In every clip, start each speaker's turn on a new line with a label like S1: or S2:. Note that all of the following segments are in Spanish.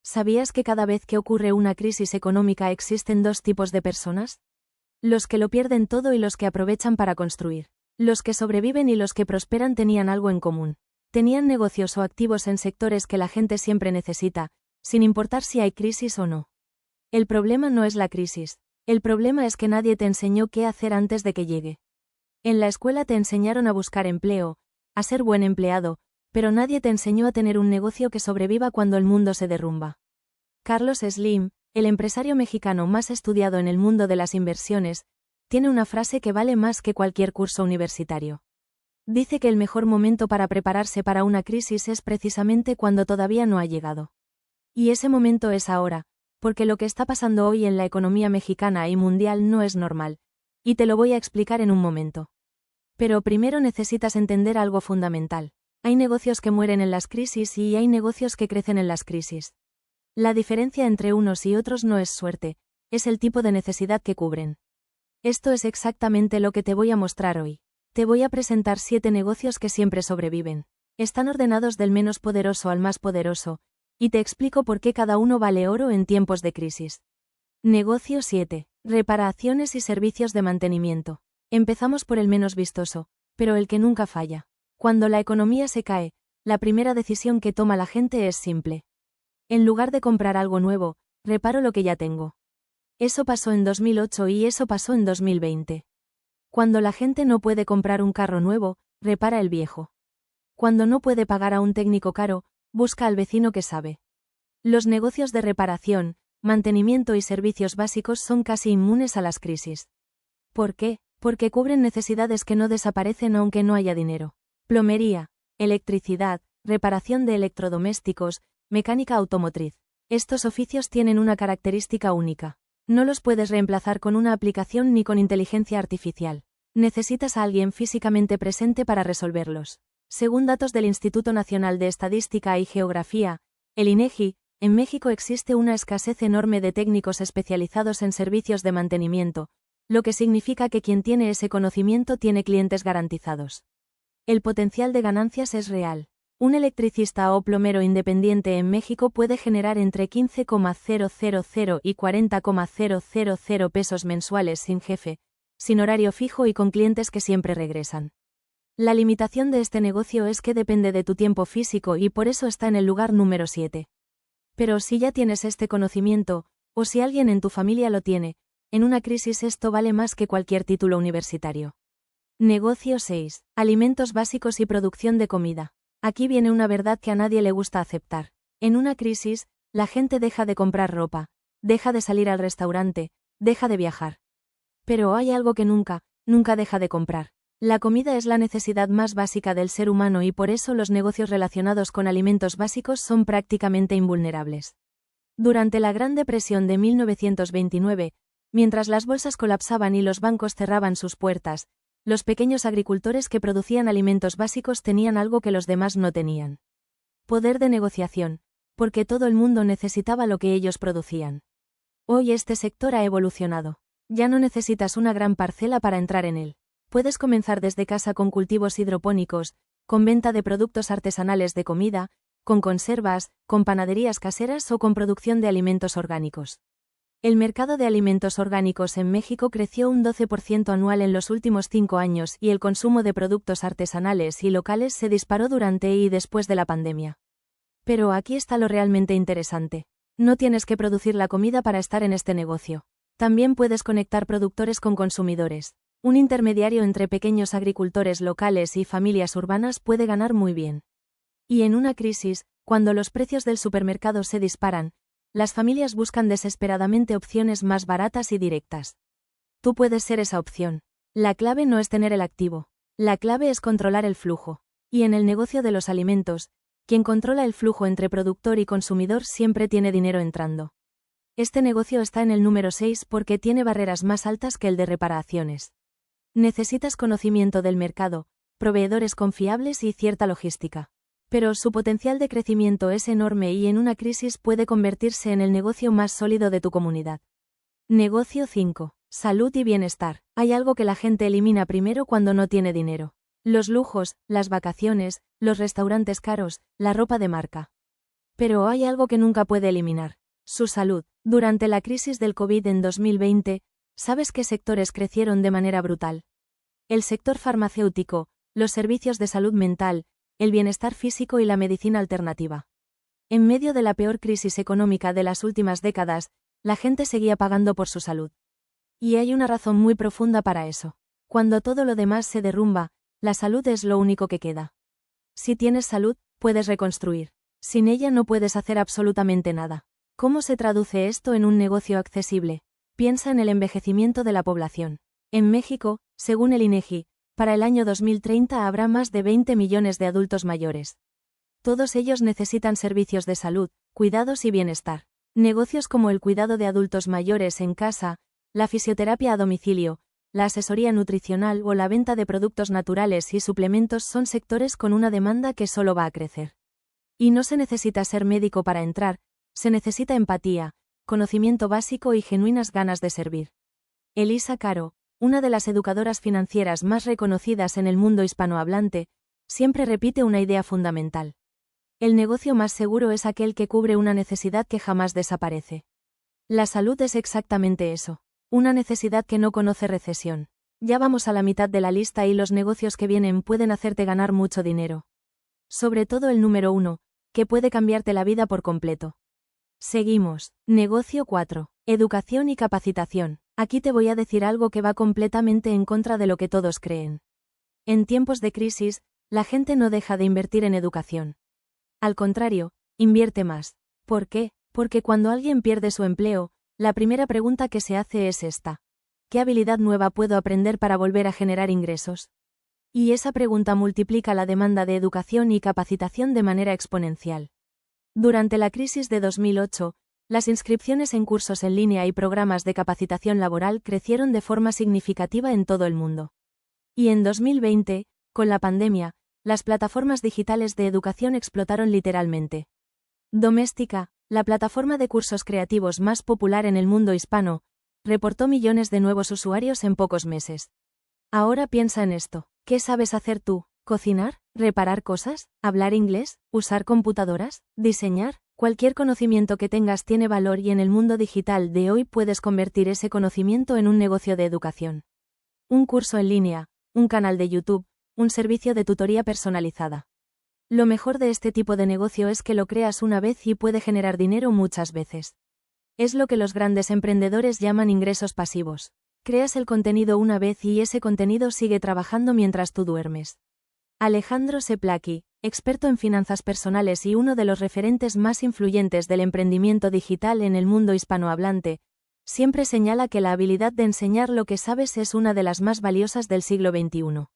S1: ¿Sabías que cada vez que ocurre una crisis económica existen dos tipos de personas? Los que lo pierden todo y los que aprovechan para construir. Los que sobreviven y los que prosperan tenían algo en común. Tenían negocios o activos en sectores que la gente siempre necesita, sin importar si hay crisis o no. El problema no es la crisis. El problema es que nadie te enseñó qué hacer antes de que llegue. En la escuela te enseñaron a buscar empleo, a ser buen empleado, pero nadie te enseñó a tener un negocio que sobreviva cuando el mundo se derrumba. Carlos Slim, el empresario mexicano más estudiado en el mundo de las inversiones, tiene una frase que vale más que cualquier curso universitario. Dice que el mejor momento para prepararse para una crisis es precisamente cuando todavía no ha llegado. Y ese momento es ahora, porque lo que está pasando hoy en la economía mexicana y mundial no es normal, y te lo voy a explicar en un momento. Pero primero necesitas entender algo fundamental. Hay negocios que mueren en las crisis y hay negocios que crecen en las crisis. La diferencia entre unos y otros no es suerte, es el tipo de necesidad que cubren. Esto es exactamente lo que te voy a mostrar hoy. Te voy a presentar 7 negocios que siempre sobreviven. Están ordenados del menos poderoso al más poderoso, y te explico por qué cada uno vale oro en tiempos de crisis. Negocio 7. Reparaciones y servicios de mantenimiento. Empezamos por el menos vistoso, pero el que nunca falla. Cuando la economía se cae, la primera decisión que toma la gente es simple. En lugar de comprar algo nuevo, reparo lo que ya tengo. Eso pasó en 2008 y eso pasó en 2020. Cuando la gente no puede comprar un carro nuevo, repara el viejo. Cuando no puede pagar a un técnico caro, busca al vecino que sabe. Los negocios de reparación, mantenimiento y servicios básicos son casi inmunes a las crisis. ¿Por qué? Porque cubren necesidades que no desaparecen aunque no haya dinero. Plomería, electricidad, reparación de electrodomésticos, mecánica automotriz. Estos oficios tienen una característica única. No los puedes reemplazar con una aplicación ni con inteligencia artificial. Necesitas a alguien físicamente presente para resolverlos. Según datos del Instituto Nacional de Estadística y Geografía, el INEGI, en México existe una escasez enorme de técnicos especializados en servicios de mantenimiento, lo que significa que quien tiene ese conocimiento tiene clientes garantizados. El potencial de ganancias es real. Un electricista o plomero independiente en México puede generar entre 15,000 y 40,000 pesos mensuales sin jefe, sin horario fijo y con clientes que siempre regresan. La limitación de este negocio es que depende de tu tiempo físico y por eso está en el lugar número 7. Pero si ya tienes este conocimiento, o si alguien en tu familia lo tiene, en una crisis esto vale más que cualquier título universitario. Negocio 6. Alimentos básicos y producción de comida. Aquí viene una verdad que a nadie le gusta aceptar. En una crisis, la gente deja de comprar ropa, deja de salir al restaurante, deja de viajar. Pero hay algo que nunca deja de comprar. La comida es la necesidad más básica del ser humano y por eso los negocios relacionados con alimentos básicos son prácticamente invulnerables. Durante la Gran Depresión de 1929, mientras las bolsas colapsaban y los bancos cerraban sus puertas, los pequeños agricultores que producían alimentos básicos tenían algo que los demás no tenían. Poder de negociación, porque todo el mundo necesitaba lo que ellos producían. Hoy este sector ha evolucionado. Ya no necesitas una gran parcela para entrar en él. Puedes comenzar desde casa con cultivos hidropónicos, con venta de productos artesanales de comida, con conservas, con panaderías caseras o con producción de alimentos orgánicos. El mercado de alimentos orgánicos en México creció un 12% anual en los últimos 5 años y el consumo de productos artesanales y locales se disparó durante y después de la pandemia. Pero aquí está lo realmente interesante. No tienes que producir la comida para estar en este negocio. También puedes conectar productores con consumidores. Un intermediario entre pequeños agricultores locales y familias urbanas puede ganar muy bien. Y en una crisis, cuando los precios del supermercado se disparan, las familias buscan desesperadamente opciones más baratas y directas. Tú puedes ser esa opción. La clave no es tener el activo. La clave es controlar el flujo. Y en el negocio de los alimentos, quien controla el flujo entre productor y consumidor siempre tiene dinero entrando. Este negocio está en el número 6 porque tiene barreras más altas que el de reparaciones. Necesitas conocimiento del mercado, proveedores confiables y cierta logística. Pero su potencial de crecimiento es enorme y en una crisis puede convertirse en el negocio más sólido de tu comunidad. Negocio 5. Salud y bienestar. Hay algo que la gente elimina primero cuando no tiene dinero. Los lujos, las vacaciones, los restaurantes caros, la ropa de marca. Pero hay algo que nunca puede eliminar: su salud. Durante la crisis del COVID en 2020, ¿sabes qué sectores crecieron de manera brutal? El sector farmacéutico, los servicios de salud mental, el bienestar físico y la medicina alternativa. En medio de la peor crisis económica de las últimas décadas, la gente seguía pagando por su salud. Y hay una razón muy profunda para eso. Cuando todo lo demás se derrumba, la salud es lo único que queda. Si tienes salud, puedes reconstruir. Sin ella no puedes hacer absolutamente nada. ¿Cómo se traduce esto en un negocio accesible? Piensa en el envejecimiento de la población. En México, según el INEGI, para el año 2030 habrá más de 20 millones de adultos mayores. Todos ellos necesitan servicios de salud, cuidados y bienestar. Negocios como el cuidado de adultos mayores en casa, la fisioterapia a domicilio, la asesoría nutricional o la venta de productos naturales y suplementos son sectores con una demanda que solo va a crecer. Y no se necesita ser médico para entrar, se necesita empatía, conocimiento básico y genuinas ganas de servir. Elisa Caro, una de las educadoras financieras más reconocidas en el mundo hispanohablante, siempre repite una idea fundamental. El negocio más seguro es aquel que cubre una necesidad que jamás desaparece. La salud es exactamente eso, una necesidad que no conoce recesión. Ya vamos a la mitad de la lista y los negocios que vienen pueden hacerte ganar mucho dinero. Sobre todo el número 1, que puede cambiarte la vida por completo. Seguimos. Negocio 4. Educación y capacitación. Aquí te voy a decir algo que va completamente en contra de lo que todos creen. En tiempos de crisis, la gente no deja de invertir en educación. Al contrario, invierte más. ¿Por qué? Porque cuando alguien pierde su empleo, la primera pregunta que se hace es esta: ¿qué habilidad nueva puedo aprender para volver a generar ingresos? Y esa pregunta multiplica la demanda de educación y capacitación de manera exponencial. Durante la crisis de 2008, las inscripciones en cursos en línea y programas de capacitación laboral crecieron de forma significativa en todo el mundo. Y en 2020, con la pandemia, las plataformas digitales de educación explotaron literalmente. Doméstica, la plataforma de cursos creativos más popular en el mundo hispano, reportó millones de nuevos usuarios en pocos meses. Ahora piensa en esto: ¿qué sabes hacer tú? ¿Cocinar? ¿Reparar cosas? ¿Hablar inglés? ¿Usar computadoras? ¿Diseñar? Cualquier conocimiento que tengas tiene valor y en el mundo digital de hoy puedes convertir ese conocimiento en un negocio de educación. Un curso en línea, un canal de YouTube, un servicio de tutoría personalizada. Lo mejor de este tipo de negocio es que lo creas una vez y puede generar dinero muchas veces. Es lo que los grandes emprendedores llaman ingresos pasivos. Creas el contenido una vez y ese contenido sigue trabajando mientras tú duermes. Alejandro Seplaki, experto en finanzas personales y uno de los referentes más influyentes del emprendimiento digital en el mundo hispanohablante, siempre señala que la habilidad de enseñar lo que sabes es una de las más valiosas del siglo XXI.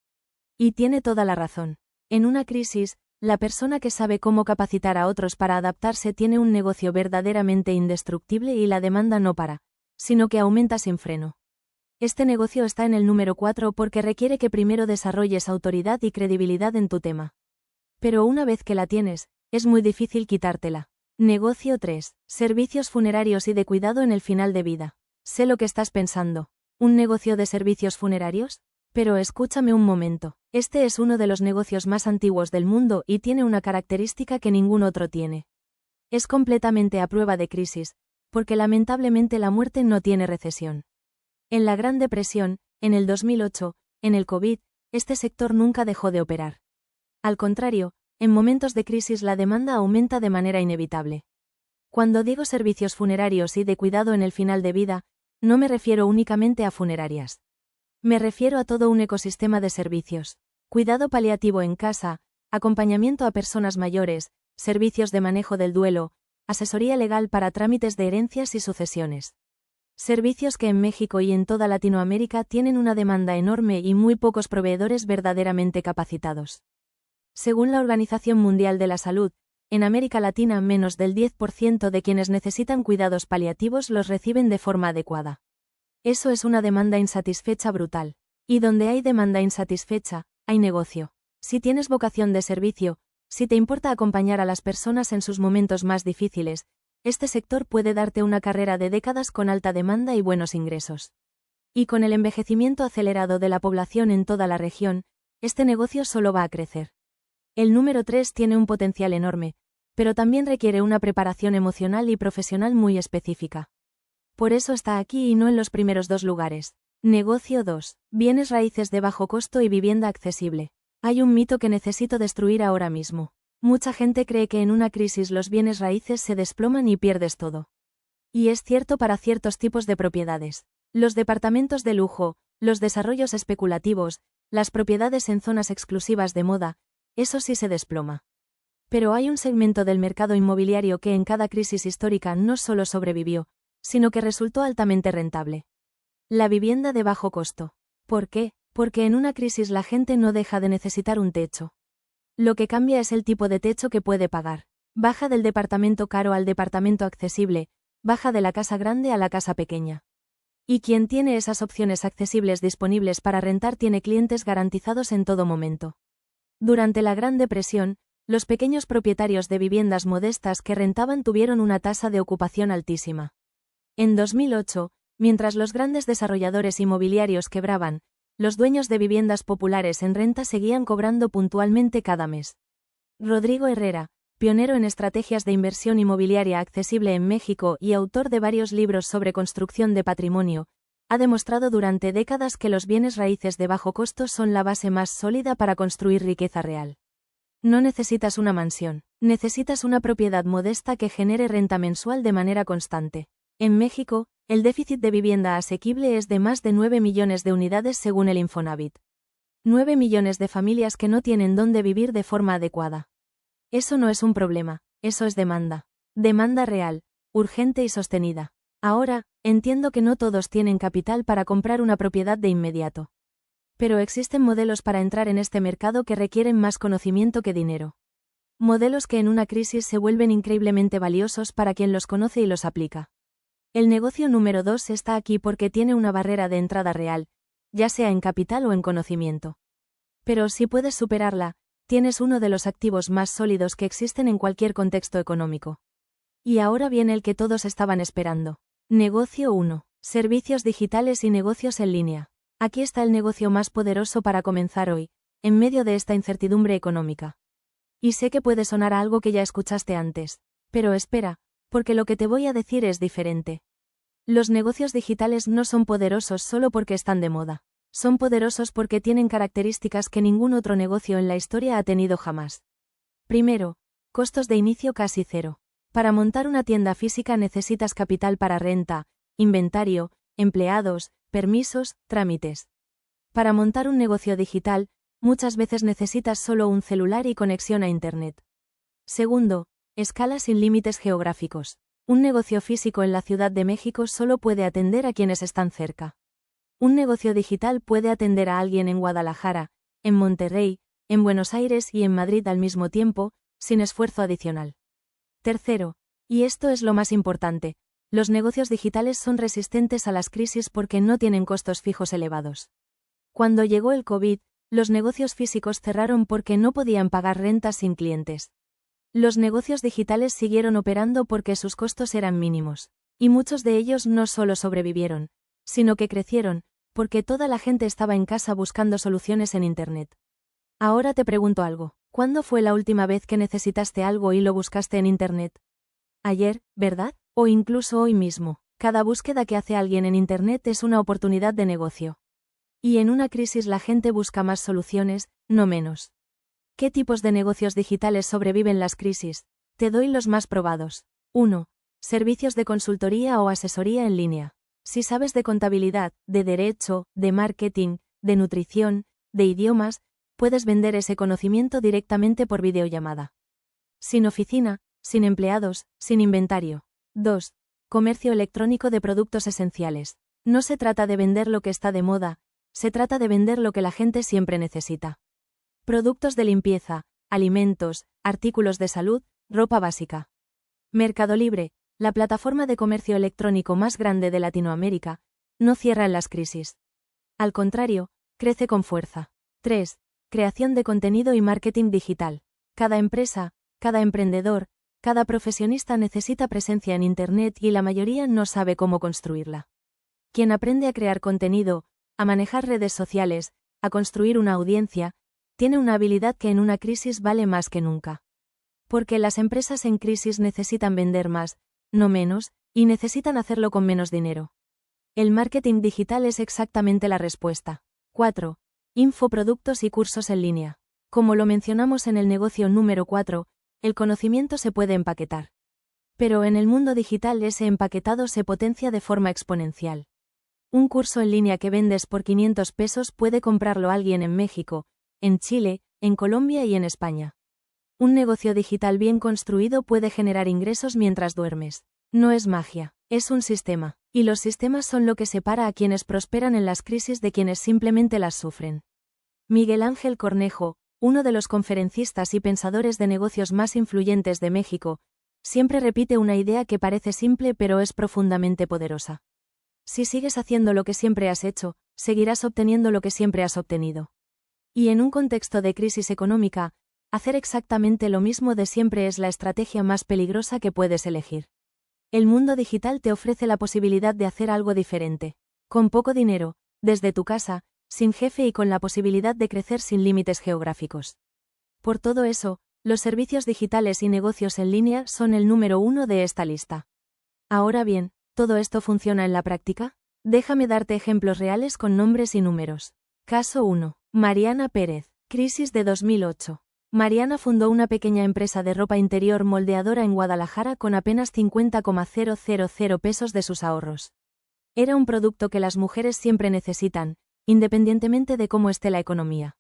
S1: Y tiene toda la razón. En una crisis, la persona que sabe cómo capacitar a otros para adaptarse tiene un negocio verdaderamente indestructible y la demanda no para, sino que aumenta sin freno. Este negocio está en el número 4 porque requiere que primero desarrolles autoridad y credibilidad en tu tema. Pero una vez que la tienes, es muy difícil quitártela. Negocio 3. Servicios funerarios y de cuidado en el final de vida. Sé lo que estás pensando. ¿Un negocio de servicios funerarios? Pero escúchame un momento. Este es uno de los negocios más antiguos del mundo y tiene una característica que ningún otro tiene. Es completamente a prueba de crisis, porque lamentablemente la muerte no tiene recesión. En la Gran Depresión, en el 2008, en el COVID, este sector nunca dejó de operar. Al contrario, en momentos de crisis la demanda aumenta de manera inevitable. Cuando digo servicios funerarios y de cuidado en el final de vida, no me refiero únicamente a funerarias. Me refiero a todo un ecosistema de servicios: cuidado paliativo en casa, acompañamiento a personas mayores, servicios de manejo del duelo, asesoría legal para trámites de herencias y sucesiones. Servicios que en México y en toda Latinoamérica tienen una demanda enorme y muy pocos proveedores verdaderamente capacitados. Según la Organización Mundial de la Salud, en América Latina menos del 10% de quienes necesitan cuidados paliativos los reciben de forma adecuada. Eso es una demanda insatisfecha brutal. Y donde hay demanda insatisfecha, hay negocio. Si tienes vocación de servicio, si te importa acompañar a las personas en sus momentos más difíciles, este sector puede darte una carrera de décadas con alta demanda y buenos ingresos. Y con el envejecimiento acelerado de la población en toda la región, este negocio solo va a crecer. El número 3 tiene un potencial enorme, pero también requiere una preparación emocional y profesional muy específica. Por eso está aquí y no en los primeros dos lugares. Negocio 2. Bienes raíces de bajo costo y vivienda accesible. Hay un mito que necesito destruir ahora mismo. Mucha gente cree que en una crisis los bienes raíces se desploman y pierdes todo. Y es cierto para ciertos tipos de propiedades. Los departamentos de lujo, los desarrollos especulativos, las propiedades en zonas exclusivas de moda, eso sí se desploma. Pero hay un segmento del mercado inmobiliario que en cada crisis histórica no solo sobrevivió, sino que resultó altamente rentable. La vivienda de bajo costo. ¿Por qué? Porque en una crisis la gente no deja de necesitar un techo. Lo que cambia es el tipo de techo que puede pagar. Baja del departamento caro al departamento accesible, baja de la casa grande a la casa pequeña. Y quien tiene esas opciones accesibles disponibles para rentar tiene clientes garantizados en todo momento. Durante la Gran Depresión, los pequeños propietarios de viviendas modestas que rentaban tuvieron una tasa de ocupación altísima. En 2008, mientras los grandes desarrolladores inmobiliarios quebraban, los dueños de viviendas populares en renta seguían cobrando puntualmente cada mes. Rodrigo Herrera, pionero en estrategias de inversión inmobiliaria accesible en México y autor de varios libros sobre construcción de patrimonio, ha demostrado durante décadas que los bienes raíces de bajo costo son la base más sólida para construir riqueza real. No necesitas una mansión, necesitas una propiedad modesta que genere renta mensual de manera constante. En México, el déficit de vivienda asequible es de más de 9 millones de unidades según el Infonavit. 9 millones de familias que no tienen dónde vivir de forma adecuada. Eso no es un problema, eso es demanda. Demanda real, urgente y sostenida. Ahora, entiendo que no todos tienen capital para comprar una propiedad de inmediato. Pero existen modelos para entrar en este mercado que requieren más conocimiento que dinero. Modelos que en una crisis se vuelven increíblemente valiosos para quien los conoce y los aplica. El negocio número 2 está aquí porque tiene una barrera de entrada real, ya sea en capital o en conocimiento. Pero si puedes superarla, tienes uno de los activos más sólidos que existen en cualquier contexto económico. Y ahora viene el que todos estaban esperando. Negocio 1. Servicios digitales y negocios en línea. Aquí está el negocio más poderoso para comenzar hoy, en medio de esta incertidumbre económica. Y sé que puede sonar a algo que ya escuchaste antes, pero espera, porque lo que te voy a decir es diferente. Los negocios digitales no son poderosos solo porque están de moda. Son poderosos porque tienen características que ningún otro negocio en la historia ha tenido jamás. Primero, costos de inicio casi cero. Para montar una tienda física necesitas capital para renta, inventario, empleados, permisos, trámites. Para montar un negocio digital, muchas veces necesitas solo un celular y conexión a Internet. Segundo, escala sin límites geográficos. Un negocio físico en la Ciudad de México solo puede atender a quienes están cerca. Un negocio digital puede atender a alguien en Guadalajara, en Monterrey, en Buenos Aires y en Madrid al mismo tiempo, sin esfuerzo adicional. Tercero, y esto es lo más importante, los negocios digitales son resistentes a las crisis porque no tienen costos fijos elevados. Cuando llegó el COVID, los negocios físicos cerraron porque no podían pagar rentas sin clientes. Los negocios digitales siguieron operando porque sus costos eran mínimos. Y muchos de ellos no solo sobrevivieron, sino que crecieron, porque toda la gente estaba en casa buscando soluciones en Internet. Ahora te pregunto algo, ¿cuándo fue la última vez que necesitaste algo y lo buscaste en Internet? Ayer, ¿verdad? O incluso hoy mismo. Cada búsqueda que hace alguien en Internet es una oportunidad de negocio. Y en una crisis la gente busca más soluciones, no menos. ¿Qué tipos de negocios digitales sobreviven las crisis? Te doy los más probados. 1. Servicios de consultoría o asesoría en línea. Si sabes de contabilidad, de derecho, de marketing, de nutrición, de idiomas, puedes vender ese conocimiento directamente por videollamada. Sin oficina, sin empleados, sin inventario. 2. Comercio electrónico de productos esenciales. No se trata de vender lo que está de moda, se trata de vender lo que la gente siempre necesita. Productos de limpieza, alimentos, artículos de salud, ropa básica. Mercado Libre, la plataforma de comercio electrónico más grande de Latinoamérica, no cierra en las crisis. Al contrario, crece con fuerza. 3. Creación de contenido y marketing digital. Cada empresa, cada emprendedor, cada profesionista necesita presencia en Internet y la mayoría no sabe cómo construirla. Quien aprende a crear contenido, a manejar redes sociales, a construir una audiencia, tiene una habilidad que en una crisis vale más que nunca. Porque las empresas en crisis necesitan vender más, no menos, y necesitan hacerlo con menos dinero. El marketing digital es exactamente la respuesta. 4. Infoproductos y cursos en línea. Como lo mencionamos en el negocio número 4, el conocimiento se puede empaquetar. Pero en el mundo digital ese empaquetado se potencia de forma exponencial. Un curso en línea que vendes por 500 pesos puede comprarlo alguien en México, en Chile, en Colombia y en España. Un negocio digital bien construido puede generar ingresos mientras duermes. No es magia, es un sistema, y los sistemas son lo que separa a quienes prosperan en las crisis de quienes simplemente las sufren. Miguel Ángel Cornejo, uno de los conferencistas y pensadores de negocios más influyentes de México, siempre repite una idea que parece simple pero es profundamente poderosa. Si sigues haciendo lo que siempre has hecho, seguirás obteniendo lo que siempre has obtenido. Y en un contexto de crisis económica, hacer exactamente lo mismo de siempre es la estrategia más peligrosa que puedes elegir. El mundo digital te ofrece la posibilidad de hacer algo diferente. Con poco dinero, desde tu casa, sin jefe y con la posibilidad de crecer sin límites geográficos. Por todo eso, los servicios digitales y negocios en línea son el número 1 de esta lista. Ahora bien, ¿todo esto funciona en la práctica? Déjame darte ejemplos reales con nombres y números. Caso 1. Mariana Pérez. Crisis de 2008. Mariana fundó una pequeña empresa de ropa interior moldeadora en Guadalajara con apenas 50,000 pesos de sus ahorros. Era un producto que las mujeres siempre necesitan, independientemente de cómo esté la economía.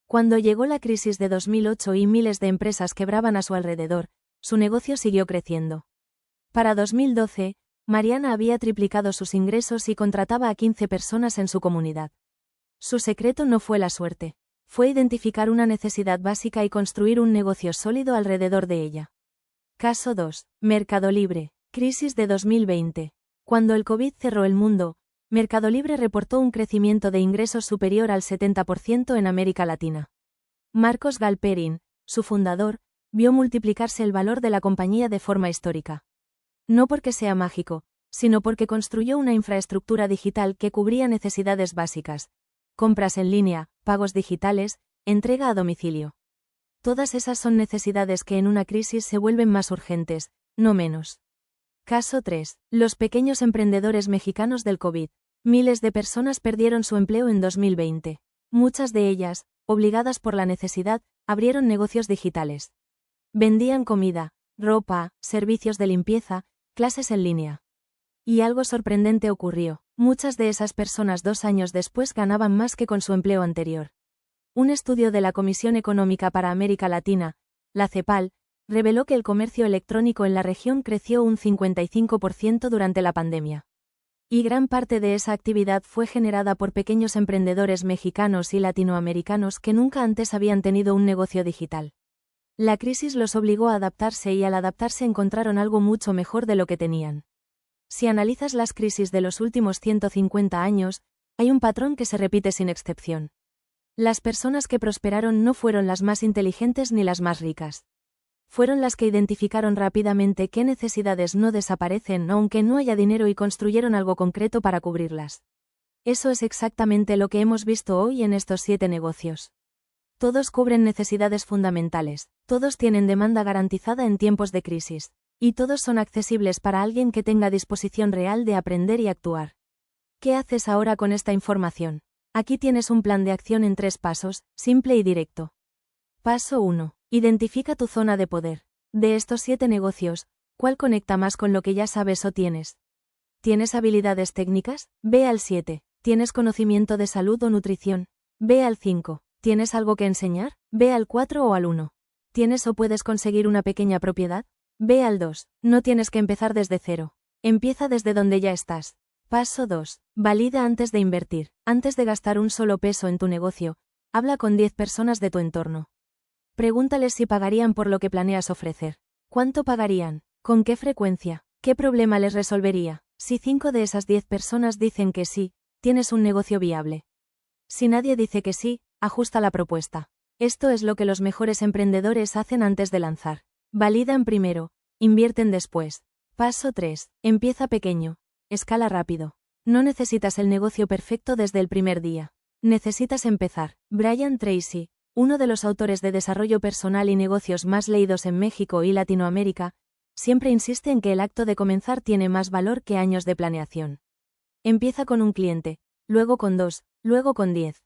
S1: Cuando llegó la crisis de 2008 y miles de empresas quebraban a su alrededor, su negocio siguió creciendo. Para 2012, Mariana había triplicado sus ingresos y contrataba a 15 personas en su comunidad. Su secreto no fue la suerte. Fue identificar una necesidad básica y construir un negocio sólido alrededor de ella. Caso 2. Mercado Libre. Crisis de 2020. Cuando el COVID cerró el mundo, Mercado Libre reportó un crecimiento de ingresos superior al 70% en América Latina. Marcos Galperín, su fundador, vio multiplicarse el valor de la compañía de forma histórica. No porque sea mágico, sino porque construyó una infraestructura digital que cubría necesidades básicas: compras en línea, pagos digitales, entrega a domicilio. Todas esas son necesidades que en una crisis se vuelven más urgentes, no menos. Caso 3. Los pequeños emprendedores mexicanos del COVID. Miles de personas perdieron su empleo en 2020. Muchas de ellas, obligadas por la necesidad, abrieron negocios digitales. Vendían comida, ropa, servicios de limpieza, clases en línea. Y algo sorprendente ocurrió. Muchas de esas personas 2 años después ganaban más que con su empleo anterior. Un estudio de la Comisión Económica para América Latina, la CEPAL, reveló que el comercio electrónico en la región creció un 55% durante la pandemia. Y gran parte de esa actividad fue generada por pequeños emprendedores mexicanos y latinoamericanos que nunca antes habían tenido un negocio digital. La crisis los obligó a adaptarse y al adaptarse encontraron algo mucho mejor de lo que tenían. Si analizas las crisis de los últimos 150 años, hay un patrón que se repite sin excepción. Las personas que prosperaron no fueron las más inteligentes ni las más ricas. Fueron las que identificaron rápidamente qué necesidades no desaparecen aunque no haya dinero y construyeron algo concreto para cubrirlas. Eso es exactamente lo que hemos visto hoy en estos 7 negocios. Todos cubren necesidades fundamentales, todos tienen demanda garantizada en tiempos de crisis. Y todos son accesibles para alguien que tenga disposición real de aprender y actuar. ¿Qué haces ahora con esta información? Aquí tienes un plan de acción en 3 pasos, simple y directo. Paso 1. Identifica tu zona de poder. De estos 7 negocios, ¿cuál conecta más con lo que ya sabes o tienes? ¿Tienes habilidades técnicas? Ve al 7. ¿Tienes conocimiento de salud o nutrición? Ve al 5. ¿Tienes algo que enseñar? Ve al 4 o al 1. ¿Tienes o puedes conseguir una pequeña propiedad? Ve al 2. No tienes que empezar desde cero. Empieza desde donde ya estás. Paso 2. Valida antes de invertir. Antes de gastar un solo peso en tu negocio, habla con 10 personas de tu entorno. Pregúntales si pagarían por lo que planeas ofrecer. ¿Cuánto pagarían? ¿Con qué frecuencia? ¿Qué problema les resolvería? Si 5 de esas 10 personas dicen que sí, tienes un negocio viable. Si nadie dice que sí, ajusta la propuesta. Esto es lo que los mejores emprendedores hacen antes de lanzar. Validan primero, invierten después. Paso 3. Empieza pequeño. Escala rápido. No necesitas el negocio perfecto desde el primer día. Necesitas empezar. Brian Tracy, uno de los autores de desarrollo personal y negocios más leídos en México y Latinoamérica, siempre insiste en que el acto de comenzar tiene más valor que años de planeación. Empieza con un cliente, luego con 2, luego con 10.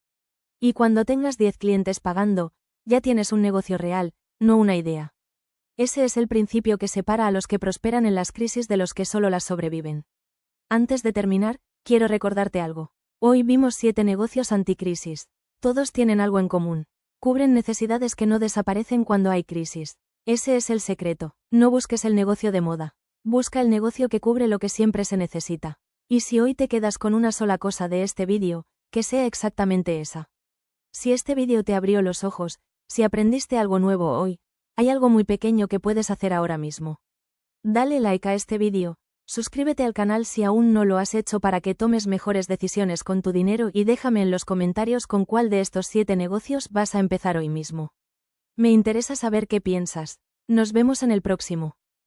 S1: Y cuando tengas 10 clientes pagando, ya tienes un negocio real, no una idea. Ese es el principio que separa a los que prosperan en las crisis de los que solo las sobreviven. Antes de terminar, quiero recordarte algo. Hoy vimos 7 negocios anticrisis. Todos tienen algo en común. Cubren necesidades que no desaparecen cuando hay crisis. Ese es el secreto. No busques el negocio de moda. Busca el negocio que cubre lo que siempre se necesita. Y si hoy te quedas con una sola cosa de este vídeo, que sea exactamente esa. Si este vídeo te abrió los ojos, si aprendiste algo nuevo hoy, hay algo muy pequeño que puedes hacer ahora mismo. Dale like a este vídeo, suscríbete al canal si aún no lo has hecho para que tomes mejores decisiones con tu dinero y déjame en los comentarios con cuál de estos 7 negocios vas a empezar hoy mismo. Me interesa saber qué piensas. Nos vemos en el próximo.